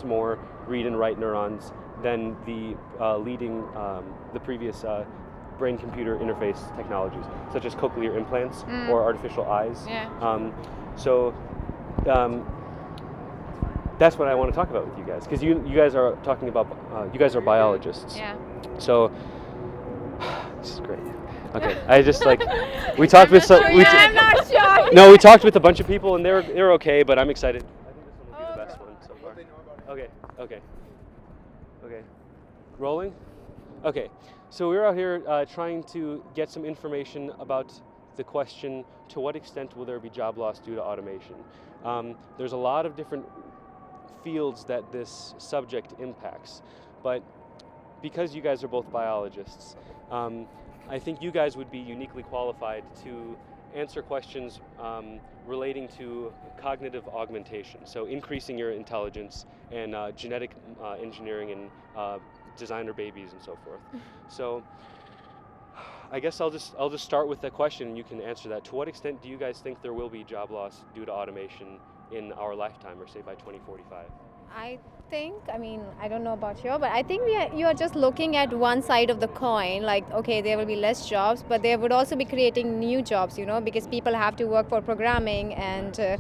more read and write neurons than the previous brain-computer interface technologies, such as cochlear implants or artificial eyes. Yeah. So that's what I want to talk about with you guys, because you guys are talking about, you guys are biologists. Yeah. So this is great. Okay, I just we talked with some. I'm not sure. No, we talked with a bunch of people and they're okay, but I'm excited. I think this one will be the best one so far. Okay. Rolling? Okay, so we're out here trying to get some information about the question, to what extent will there be job loss due to automation? There's a lot of different fields that this subject impacts, but because you guys are both biologists, I think you guys would be uniquely qualified to answer questions relating to cognitive augmentation, so increasing your intelligence and genetic engineering and designer babies and so forth. So I guess I'll just start with that question and you can answer that. To what extent do you guys think there will be job loss due to automation in our lifetime, or say by 2045? I don't know about you, but I think you are just looking at one side of the coin. Like, okay, there will be less jobs, but there would also be creating new jobs, because people have to work for programming and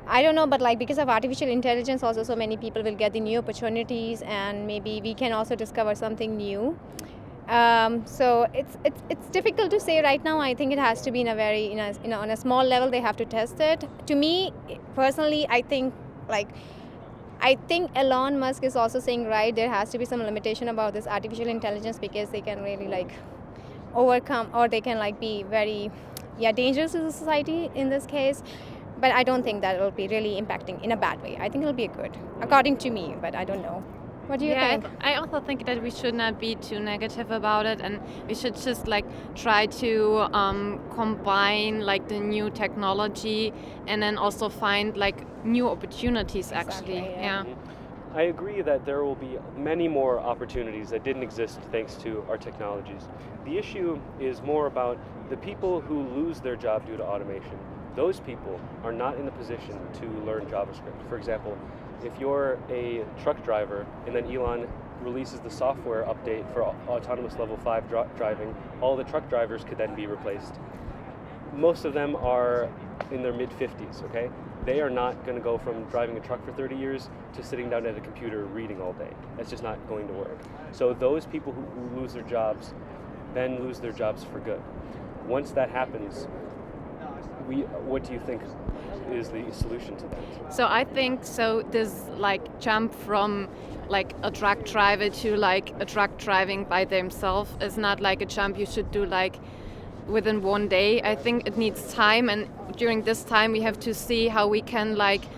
I don't know, but because of artificial intelligence also, so many people will get the new opportunities and maybe we can also discover something new. So it's difficult to say right now. I think it has to be on a small level. They have to test it. To me personally, I think Elon Musk is also saying, right, there has to be some limitation about this artificial intelligence, because they can really overcome, or they can be very dangerous to the society in this case. But I don't think that will be really impacting in a bad way. I think it'll be good, according to me, but I don't know. What do you think? I also think that we should not be too negative about it, and we should just try to combine the new technology and then also find new opportunities actually. Exactly, yeah. I agree that there will be many more opportunities that didn't exist thanks to our technologies. The issue is more about the people who lose their job due to automation. Those people are not in the position to learn JavaScript. For example, if you're a truck driver and then Elon releases the software update for autonomous level 5 driving, all the truck drivers could then be replaced. Most of them are in their mid-50s, okay? They are not going to go from driving a truck for 30 years to sitting down at a computer reading all day. That's just not going to work. So those people who lose their jobs then lose their jobs for good. Once that happens, what do you think is the solution to that? So I think this jump from a truck driver to a truck driving by themselves is not a jump you should do within one day. I think it needs time, and during this time we have to see how we can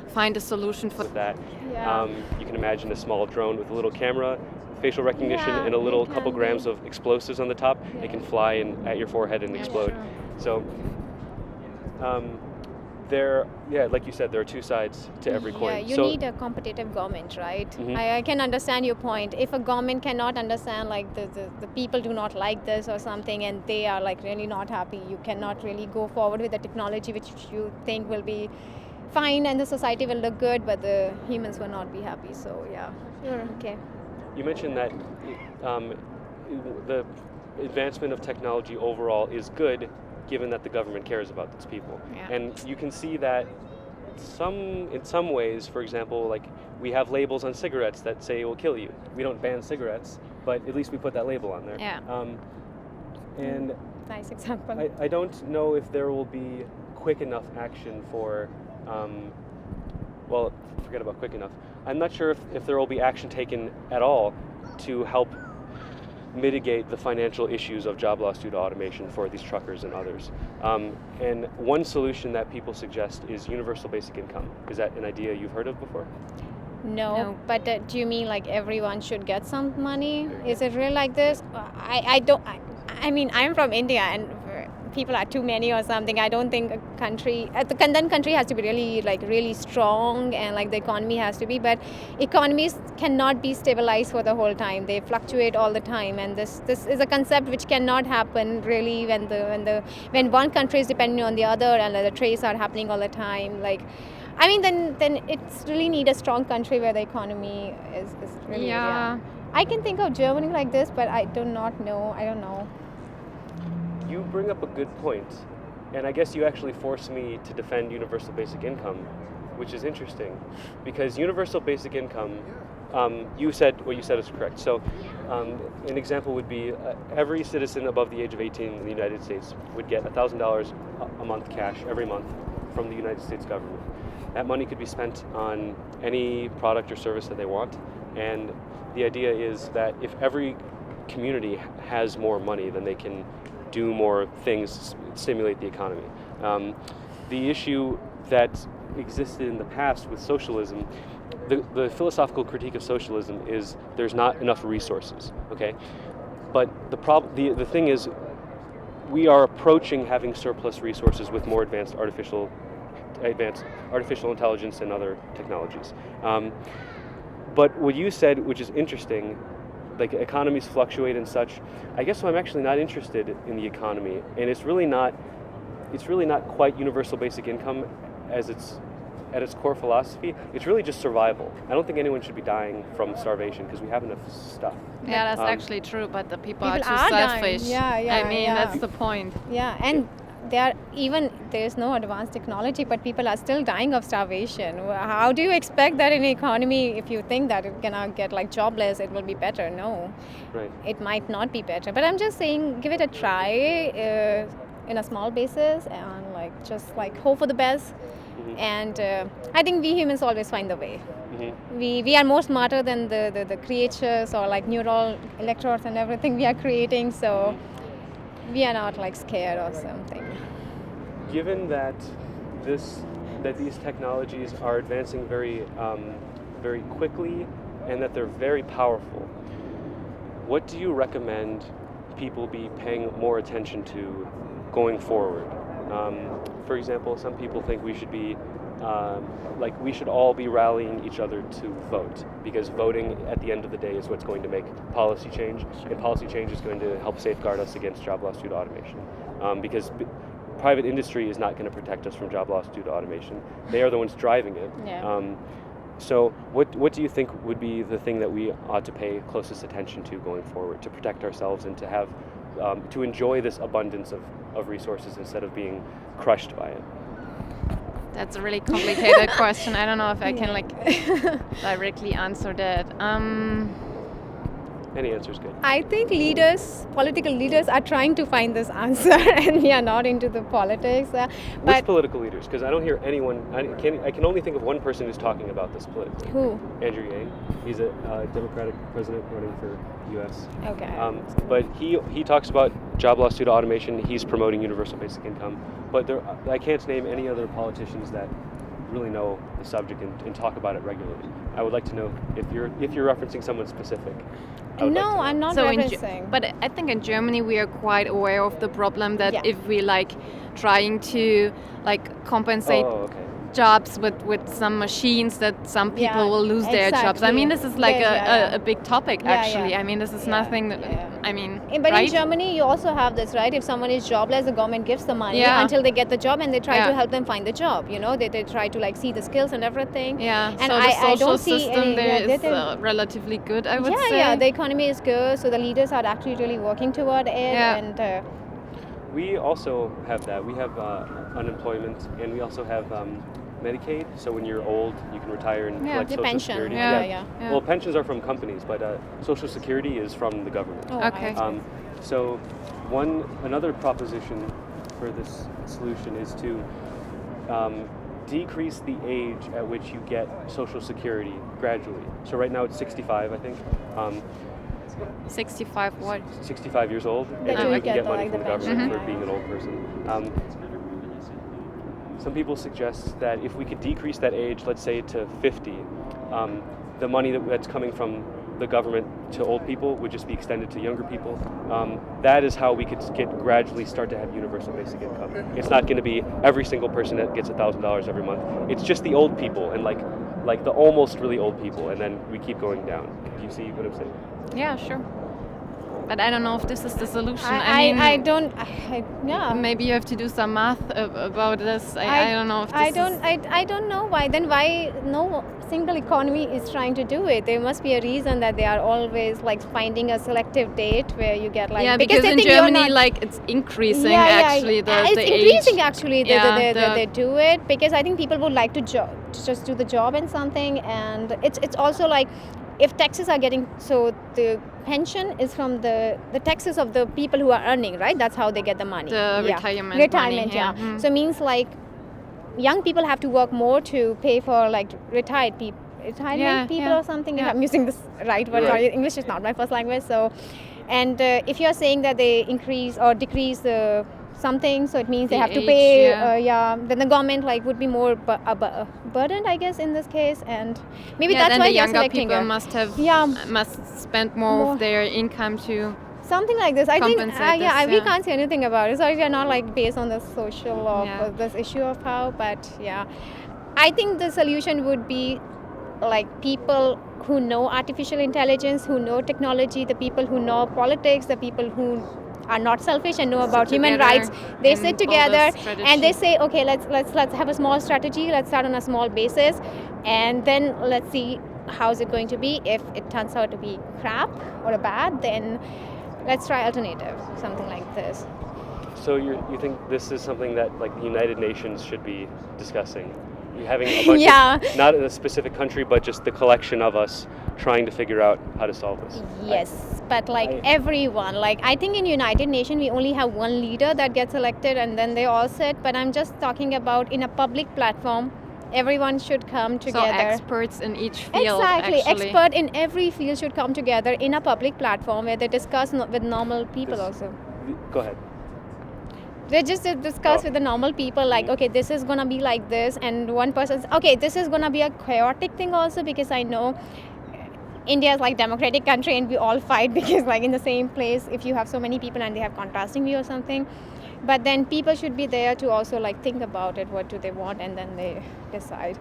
find a solution for that. Yeah. You can imagine a small drone with a little camera, facial recognition, and a little couple grams of explosives on the top. Yeah. It can fly at your forehead and explode. Sure. So like you said, there are two sides to every coin. Yeah, you need a competitive government, right? Mm-hmm. I can understand your point. If a government cannot understand the people do not like this or something and they are really not happy, you cannot really go forward with the technology which you think will be fine and the society will look good, but the humans will not be happy. So yeah, sure, okay. You mentioned that the advancement of technology overall is good, given that the government cares about its people. Yeah. And you can see that in some ways, for example, we have labels on cigarettes that say it will kill you. We don't ban cigarettes, but at least we put that label on there. Yeah. And Nice example. I don't know if there will be quick enough action for, forget about quick enough. I'm not sure if there will be action taken at all to help mitigate the financial issues of job loss due to automation for these truckers and others. And one solution that people suggest is universal basic income. Is that an idea you've heard of before? No, but do you mean everyone should get some money? Is it really like this? I don't. I mean, I'm from India, and people are too many or something. I don't think a country, country has to be really really strong, and the economy has to be. But economies cannot be stabilized for the whole time. They fluctuate all the time, and this is a concept which cannot happen really when one country is depending on the other, and the trades are happening all the time. I mean, then it's really need a strong country where the economy is really. Yeah. I can think of Germany like this, but I do not know. I don't know. You bring up a good point, and I guess you actually force me to defend universal basic income, which is interesting, because universal basic income, you said what you said is correct. So an example would be every citizen above the age of 18 in the United States would get $1,000 a month cash every month from the United States government. That money could be spent on any product or service that they want, and the idea is that if every community has more money, then they can do more things, stimulate the economy. The issue that existed in the past with socialism, the philosophical critique of socialism is there's not enough resources, okay? But the thing is, we are approaching having surplus resources with more advanced artificial intelligence and other technologies. But what you said, which is interesting, like economies fluctuate and such, I guess I'm actually not interested in the economy, and it's really not quite universal basic income as at its core philosophy. It's really just survival. I don't think anyone should be dying from starvation because we have enough stuff. Yeah, that's actually true, but the people are too dying. selfish. I mean, that's the point. Yeah, and there's no advanced technology, but people are still dying of starvation. How do you expect that in an economy, if you think that it cannot get like jobless, it will be better? No, Right. It might not be better. But I'm just saying, give it a try in a small basis, and just hope for the best. Mm-hmm. And I think we humans always find the way. Mm-hmm. We are more smarter than the creatures or neural electrodes and everything we are creating. So we are not scared or something. Given that these technologies are advancing very very quickly and that they're very powerful, what do you recommend people be paying more attention to going forward? For example, some people think we should be we should all be rallying each other to vote, because voting at the end of the day is what's going to make policy change, and policy change is going to help safeguard us against job loss due to automation. Because private industry is not going to protect us from job loss due to automation. They are the ones driving it. Yeah. So what do you think would be the thing that we ought to pay closest attention to going forward to protect ourselves and to have to enjoy this abundance of resources instead of being crushed by it? That's a really complicated question. I don't know if I can directly answer that. Any answer is good. I think political leaders are trying to find this answer, and we are not into the politics. Which political leaders? Because I don't hear anyone. I can only think of one person who's talking about this politically. Who? Andrew Yang. He's a Democratic president running for U.S. Okay. But he talks about job loss due to automation. He's promoting universal basic income. But I can't name any other politicians that really know the subject and talk about it regularly. I would like to know if you're referencing someone specific. No, I'm not referencing. But I think in Germany we are quite aware of the problem that if we trying to compensate jobs with some machines, that some people will lose their jobs. I mean, this is a big topic actually. I mean, this is nothing that, I mean, but right? in Germany you also have this, right? If someone is jobless, the government gives the money until they get the job, and they try to help them find the job. They try to see the skills and everything. Yeah. And so the social I don't see system any, there is relatively good, I would say. Yeah, the economy is good, so the leaders are actually really working toward it. And we also have that. We have unemployment, and we also have Medicaid. So when you're old, you can retire and collect Social pension. Security. Yeah. Well, pensions are from companies, but Social Security is from the government. Oh, okay. So another proposition for this solution is to decrease the age at which you get Social Security gradually. So right now it's 65, I think. 65 what? 65 years old, and then you can get money from the government for being an old person. Some people suggest that if we could decrease that age, let's say to 50, the money that's coming from the government to old people would just be extended to younger people. That is how we could gradually start to have universal basic income. It's not going to be every single person that gets $1,000 every month. It's just the old people and like the almost really old people, and then we keep going down. Do you see what I'm saying? Yeah, sure. But I don't know if this is the solution. I don't. Yeah. Maybe you have to do some math about this. I don't know if this I don't know why. Then why no single economy is trying to do it? There must be a reason that they are always like finding a selective date where you get like. Yeah, because they in think you're Germany, not, like it's increasing yeah, actually. it's The increasing age. actually. They do it because I think people would like to just do the job and something, and it's also like. If taxes are getting, so the pension is from the taxes of the people who are earning, right? That's how they get the money. The retirement Retirement, money, yeah. Mm. So it means like young people have to work more to pay for like retirement people or something. Yeah. I'm using this right word. Right. Sorry, English is not my first language. So, and if you're saying that they increase or decrease the something, so it means they The have to age, pay. yeah. Then the government like would be more burdened, I guess, in this case, and maybe Yeah, that's then why the they're younger selecting people it. must spend more of their income to. Something like this. I think, Compensate this, we yeah. can't say anything about it. Sorry, we are not like based on the social of Yeah. this issue of how, but yeah, I think the solution would be like people who know artificial intelligence, who know technology, the people who know politics, the people who are not selfish and know about human together rights. They and sit build a together strategy. and they say, okay, let's have a small strategy. Let's start on a small basis, and then let's see how is it going to be. If it turns out to be crap or a bad, then let's try alternative, something like this. So you think this is something that like the United Nations should be discussing? You having a bunch of, not in a specific country, but just the collection of us trying to figure out how to solve this. Yes, but like everyone, like I think in United Nations we only have one leader that gets elected and then they all sit, but I'm just talking about in a public platform, everyone should come together. So experts in each field. Exactly, actually. expert in every field should come together in a public platform where they discuss with normal people This- also. Go ahead. They just discuss with the normal people like, okay, this is gonna be like this, and one person's okay, this is gonna be a chaotic thing also, because I know India is like democratic country and we all fight because like in the same place if you have so many people and they have contrasting view or something, but then people should be there to also like think about it, what do they want, and then they decide.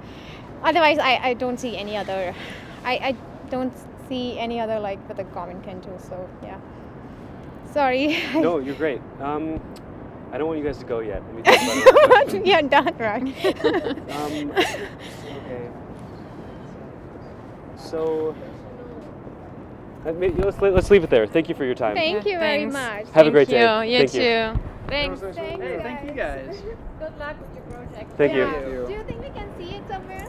Otherwise I don't see any other I don't see any other like what the government can do. So yeah, sorry. No, you're great. I don't want you guys to go yet. Let me think about it. We are done, right? Okay. So let's leave it there. Thank you for your time. Thank you very Thanks. much. Have a great day. Thank you. You Thank you. too. Thanks. Thanks, Hey, thank you guys. Good luck with your project. Thank you. Do you think we can see it somewhere?